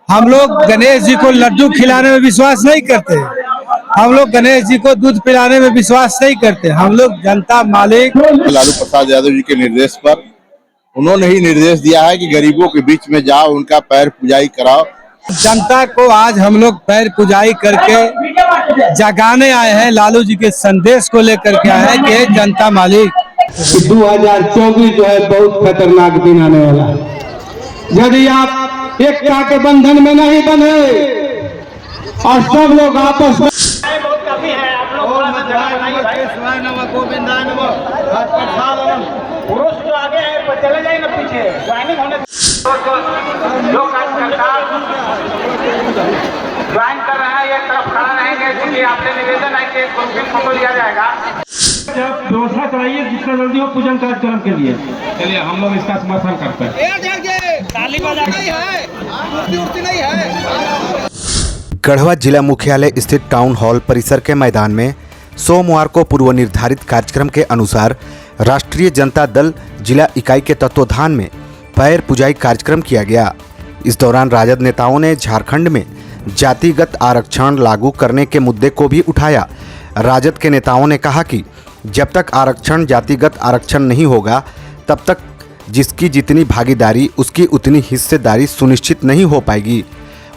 हम लोग गणेश जी को लड्डू खिलाने में विश्वास नहीं करते। हम लोग गणेश जी को दूध पिलाने में विश्वास नहीं करते। हम लोग जनता मालिक लालू प्रसाद यादव जी के निर्देश पर उन्होंने ही निर्देश दिया है कि गरीबों के बीच में जाओ, उनका पैर पूजाई कराओ। जनता को आज हम लोग पैर पूजाई करके जगाने आए हैं। लालू जी के संदेश को लेकर के आए हैं कि जनता मालिक 2024 जो है बहुत खतरनाक दिन आने वाला है। यदि आप एकता के बंधन में नहीं बने और सब लोग आपस में पुरुष जो आगे है चले जाए ना पीछे ज्वाइनिंग होने जो ज्वाइन कर रहे हैं एक तरफ खड़ा रहेंगे क्योंकि आपसे निवेदन है कि ग्रुपिंग फोटो लिया जाएगा। जब व्यवस्था कराइए जितना जल्दी हो पूजन कार्यक्रम के लिए। चलिए हम लोग इसका समर्थन करते हैं। गढ़वा जिला मुख्यालय स्थित टाउन हॉल परिसर के मैदान में सोमवार को पूर्व निर्धारित कार्यक्रम के अनुसार राष्ट्रीय जनता दल जिला इकाई के तत्वाधान में पैर पुजाई कार्यक्रम किया गया। इस दौरान राजद नेताओं ने झारखंड में जातिगत आरक्षण लागू करने के मुद्दे को भी उठाया। राजद के नेताओं ने कहा कि जब तक आरक्षण जातिगत आरक्षण नहीं होगा तब तक जिसकी जितनी भागीदारी उसकी उतनी हिस्सेदारी सुनिश्चित नहीं हो पाएगी।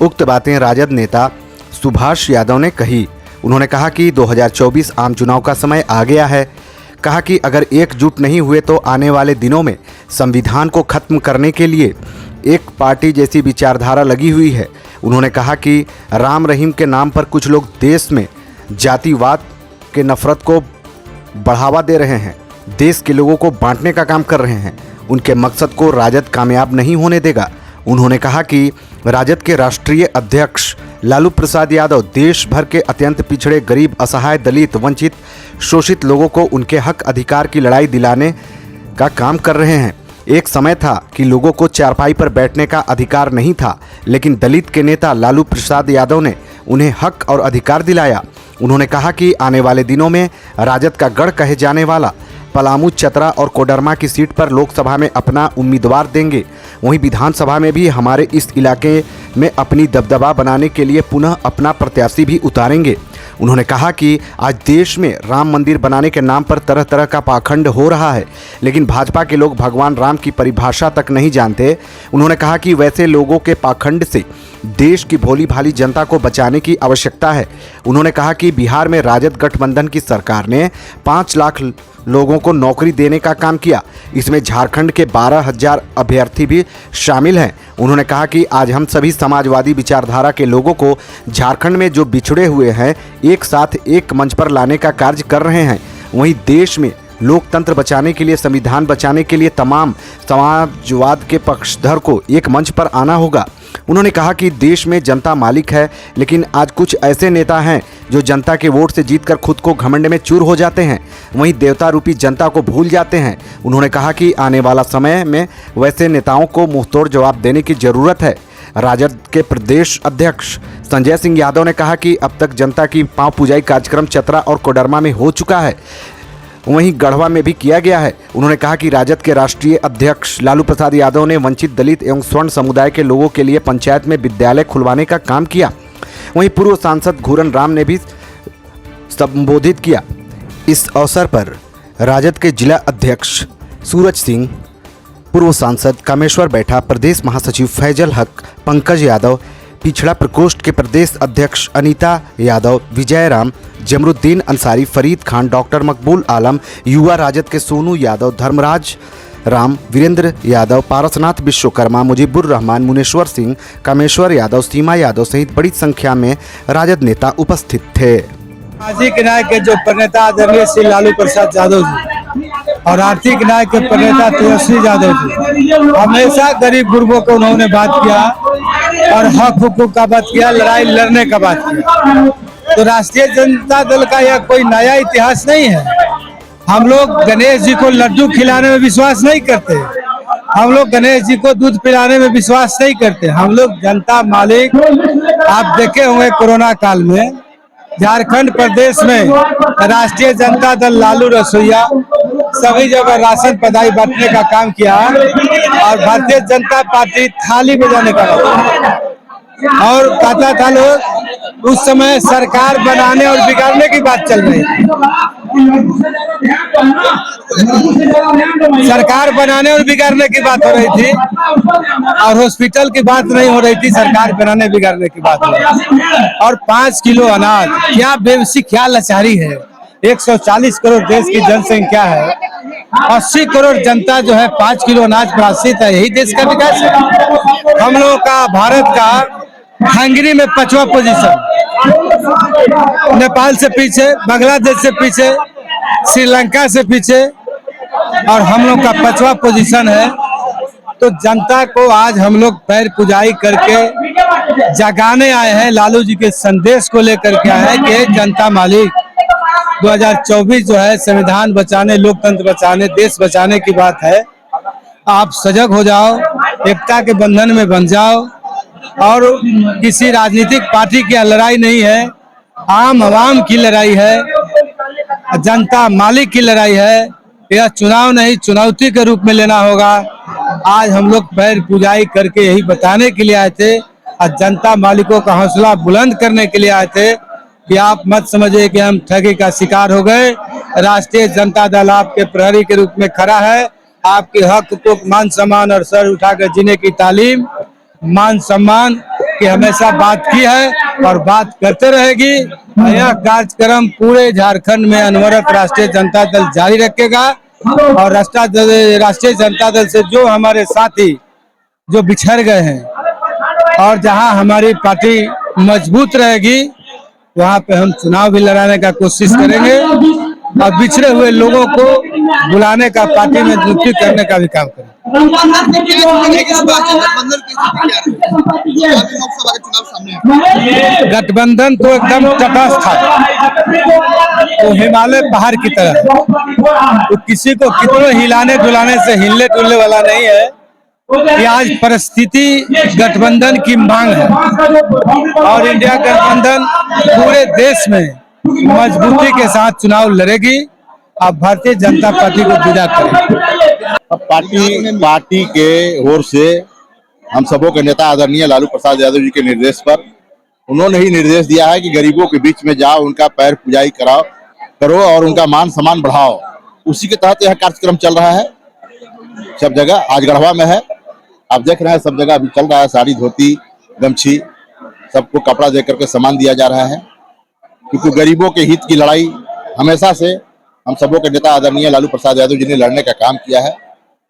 उक्त बातें राजद नेता सुभाष यादव ने कही। उन्होंने कहा कि 2024 आम चुनाव का समय आ गया है। कहा कि अगर एकजुट नहीं हुए तो आने वाले दिनों में संविधान को खत्म करने के लिए एक पार्टी जैसी विचारधारा लगी हुई है। उन्होंने कहा कि राम रहीम के नाम पर कुछ लोग देश में जातिवाद के नफरत को बढ़ावा दे रहे हैं, देश के लोगों को बांटने का काम कर रहे हैं। उनके मकसद को राजद कामयाब नहीं होने देगा। उन्होंने कहा कि राजद के राष्ट्रीय अध्यक्ष लालू प्रसाद यादव देश भर के अत्यंत पिछड़े, गरीब, असहाय, दलित, वंचित, शोषित लोगों को उनके हक अधिकार की लड़ाई दिलाने का काम कर रहे हैं। एक समय था कि लोगों को चारपाई पर बैठने का अधिकार नहीं था, लेकिन दलित के नेता लालू प्रसाद यादव ने उन्हें हक और अधिकार दिलाया। उन्होंने कहा कि आने वाले दिनों में राजद का गढ़ कहे जाने वाला पलामू, चतरा और कोडरमा की सीट पर लोकसभा में अपना उम्मीदवार देंगे। वहीं विधानसभा में भी हमारे इस इलाके में अपनी दबदबा बनाने के लिए पुनः अपना प्रत्याशी भी उतारेंगे। उन्होंने कहा कि आज देश में राम मंदिर बनाने के नाम पर तरह तरह का पाखंड हो रहा है, लेकिन भाजपा के लोग भगवान राम की परिभाषा तक नहीं जानते। उन्होंने कहा कि वैसे लोगों के पाखंड से देश की भोली भाली जनता को बचाने की आवश्यकता है। उन्होंने कहा कि बिहार में राजद गठबंधन की सरकार ने 5 लाख लोगों को नौकरी देने का काम किया। इसमें झारखंड के 12,000 अभ्यर्थी भी शामिल हैं। उन्होंने कहा कि आज हम सभी समाजवादी विचारधारा के लोगों को झारखंड में जो बिछड़े हुए हैं एक साथ एक मंच पर लाने का कार्य कर रहे हैं। वहीं देश में लोकतंत्र बचाने के लिए, संविधान बचाने के लिए तमाम समाजवाद के पक्षधर को एक मंच पर आना होगा। उन्होंने कहा कि देश में जनता मालिक है, लेकिन आज कुछ ऐसे नेता हैं जो जनता के वोट से जीतकर खुद को घमंड में चूर हो जाते हैं, वहीं देवता रूपी जनता को भूल जाते हैं। उन्होंने कहा कि आने वाला समय में वैसे नेताओं को मुंहतोड़ जवाब देने की जरूरत है। राजद के प्रदेश अध्यक्ष संजय सिंह यादव ने कहा कि अब तक जनता की पांव पूजाई कार्यक्रम चतरा और कोडरमा में हो चुका है, वहीं गढ़वा में भी किया गया है। उन्होंने कहा कि राजद के राष्ट्रीय अध्यक्ष लालू प्रसाद यादव ने वंचित, दलित एवं स्वर्ण समुदाय के लोगों के लिए पंचायत में विद्यालय खुलवाने का काम किया। वहीं पूर्व सांसद घूरन राम ने भी संबोधित किया। इस अवसर पर राजद के जिला अध्यक्ष सूरज सिंह, पूर्व सांसद कामेश्वर बैठा, प्रदेश महासचिव फैजल हक, पंकज यादव, पिछड़ा प्रकोष्ठ के प्रदेश अध्यक्ष अनीता यादव, विजय राम, जमरुद्दीन अंसारी, फरीद खान, डॉक्टर मकबूल आलम, युवा राजद के सोनू यादव, धर्मराज राम, वीरेंद्र यादव, पारसनाथ विश्वकर्मा, मुजीबुर रहमान, मुनेश्वर सिंह, कामेश्वर यादव, सीमा यादव सहित बड़ी संख्या में राजद नेता उपस्थित थे। सामाजिक न्याय के जो प्रणेता आदरणीय श्री लालू प्रसाद यादव जी और आर्थिक न्याय के प्रणेता तेजस्वी यादव जी हमेशा गरीब गुरबों को उन्होंने बात किया और हक हुकूक का बात किया, लड़ाई लड़ने का बात किया। तो राष्ट्रीय जनता दल का यह कोई नया इतिहास नहीं है। हम लोग गणेश जी को लड्डू खिलाने में विश्वास नहीं करते। हम लोग गणेश जी को दूध पिलाने में विश्वास नहीं करते। हम लोग जनता मालिक, आप देखे होंगे कोरोना काल में झारखंड प्रदेश में राष्ट्रीय जनता दल लालू रसोईया सभी जगह राशन पदाई बांटने का काम किया और भारतीय जनता पार्टी थाली बजाने का काम। और कहता था लोग उस समय सरकार बनाने और बिगाड़ने की बात चल रही थी। सरकार बनाने और बिगाड़ने की बात हो रही थी और हॉस्पिटल की बात नहीं हो रही थी, सरकार बनाने बिगाड़ने की बात हो रही थी। और 5 किलो अनाज, क्या बेबसी, क्या लाचारी है। 140 करोड़ देश की जनसंख्या है, 80 करोड़ जनता जो है 5 किलो अनाज पर आश्रित है। यही देश का विकास है। हम लोगों का, भारत का हंगरी में 5वां पोजीशन, नेपाल से पीछे, बांग्लादेश से पीछे, श्रीलंका से पीछे, और हम लोग का 5वां पोजीशन है। तो जनता को आज हम लोग पैर पुजाई करके जगाने आए हैं, लालू जी के संदेश को लेकर के आए हैं कि जनता मालिक 2024 जो है संविधान बचाने, लोकतंत्र बचाने, देश बचाने की बात है। आप सजग हो जाओ, एकता के बंधन में बंध जाओ। और किसी राजनीतिक पार्टी की लड़ाई नहीं है, आम आवाम की लड़ाई है, जनता मालिक की लड़ाई है। यह चुनाव नहीं, चुनौती के रूप में लेना होगा। आज हम लोग पैर पुजाई करके यही बताने के लिए आए थे और जनता मालिकों का हौसला बुलंद करने के लिए आए थे कि आप मत समझिए कि हम ठगी का शिकार हो गए। राष्ट्रीय जनता दल आपके प्रहरी के रूप में खड़ा है। आपके हक को, मान सम्मान और सर उठाकर जीने की तालीम, मान सम्मान की हमेशा बात की है और बात करते रहेगी। यह कार्यक्रम पूरे झारखंड में अनवरत राष्ट्रीय जनता दल जारी रखेगा और राष्ट्रीय जनता दल से जो हमारे साथी जो बिछड़ गए हैं और जहां हमारी पार्टी मजबूत रहेगी, वहां पे हम चुनाव भी लड़ाने का कोशिश करेंगे और बिछड़े हुए लोगों को बुलाने का, पार्टी में नियुक्ति करने का भी काम करेंगे। गठबंधन तो एकदम तटस्थ था, तो हिमालय पहाड़ की तरह, तो किसी को कितने हिलाने डुलाने से हिलने डुलने वाला नहीं है। कि आज परिस्थिति गठबंधन की मांग है और इंडिया गठबंधन पूरे देश में मजबूती के साथ चुनाव लड़ेगी। अब भारतीय जनता पार्टी को विदा करें। पार्टी के ओर से हम सबों के नेता आदरणीय लालू प्रसाद यादव जी के निर्देश पर उन्होंने ही निर्देश दिया है कि गरीबों के बीच में जाओ, उनका पैर पुजाई करो और उनका मान सम्मान बढ़ाओ। उसी के तहत यह कार्यक्रम चल रहा है सब जगह। आज गढ़वा में है, आप देख रहे हैं, सब जगह अभी चल रहा है। साड़ी, धोती, गमछी, सबको कपड़ा दे करके सम्मान दिया जा रहा है, क्योंकि गरीबों के हित की लड़ाई हमेशा से हम सबों के नेता आदरणीय लालू प्रसाद यादव जी ने लड़ने का काम किया है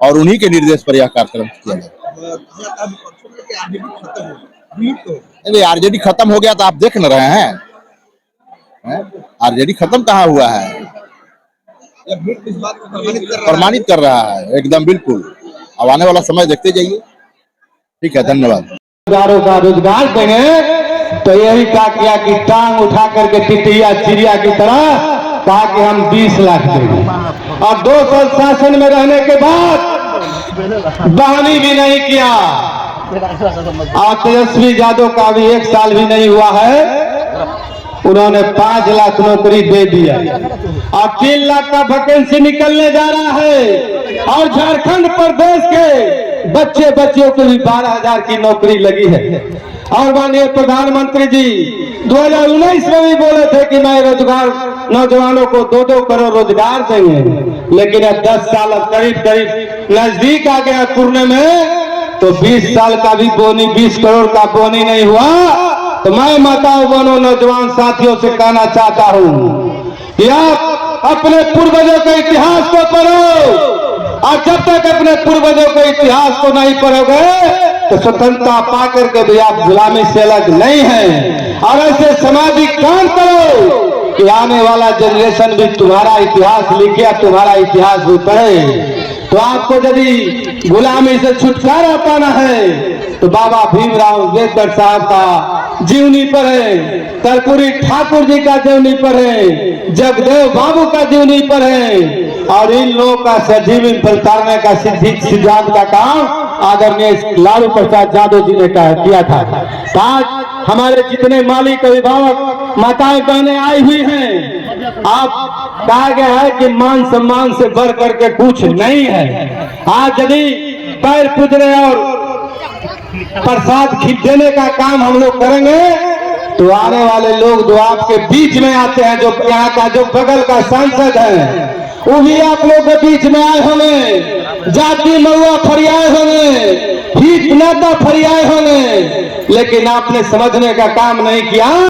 और उन्हीं के निर्देश पर यह कार्यक्रम किया गया। आरजेडी खत्म हो गया तो आप देख न रहे हैं, आरजेडी खत्म कहाँ हुआ है, प्रमाणित कर रहा है एकदम बिल्कुल। अब आने वाला समय देखते जाइए। ठीक है, धन्यवाद। का रोजगार देंगे तो यही कहा किया कि टांग उठा करके तितिया चिड़िया की तरह कहा कि हम 20 लाख देंगे और 2 साल शासन में रहने के बाद बहानी भी नहीं किया। और तेजस्वी यादव का भी 1 साल भी नहीं हुआ है, उन्होंने 5 लाख नौकरी दे दिया और 3 लाख का वैकेंसी निकलने जा रहा है और झारखंड प्रदेश के बच्चों को भी 12,000 की नौकरी लगी है। और माननीय प्रधानमंत्री जी 2019 में भी बोले थे कि मैं रोजगार, नौजवानों को 2-2 करोड़ रोजगार देंगे, लेकिन अब 10 साल करीब नजदीक आ गया पूर्णे में, तो 20 साल का भी बोनी, 20 करोड़ का बोनी नहीं हुआ। तो मैं माताओं, बहनों, नौजवान साथियों से कहना चाहता हूं कि आप अपने पूर्वजों के इतिहास को पढ़ो और जब तक अपने पूर्वजों के इतिहास को नहीं पढ़ोगे तो स्वतंत्रता पाकर के भी आप गुलामी से अलग नहीं हैं। और ऐसे सामाजिक काम करो कि आने वाला जनरेशन भी तुम्हारा इतिहास लिखे, तुम्हारा इतिहास भी पढ़े। तो आपको यदि गुलामी से छुटकारा पाना है तो बाबा भीमराव अम्बेडकर साहब का जीवनी पढ़े, कर्पूरी ठाकुर जी का जीवनी पढ़े, जगदेव बाबू का जीवनी पढ़े और इन लोगों का सजीवन पलटाने का सिद्धांत का काम आदरणीय लालू प्रसाद यादव जी ने किया था। आज हमारे जितने मालिक, अभिभावक, माताएं, बहनें आई हुई हैं, आप कहा गया है कि मान सम्मान से बढ़ करके कुछ नहीं है। आज यदि पैर पूज रहे और प्रसाद देने का काम हम लोग करेंगे, तो आने वाले लोग जो आपके बीच में आते हैं, जो यहाँ का जो बगल का सांसद है, वो भी आप लोग के बीच में आए होंगे, जाति महुआ फरियाए होंगे, हित नेता फरियाए होंगे, लेकिन आपने समझने का काम नहीं किया।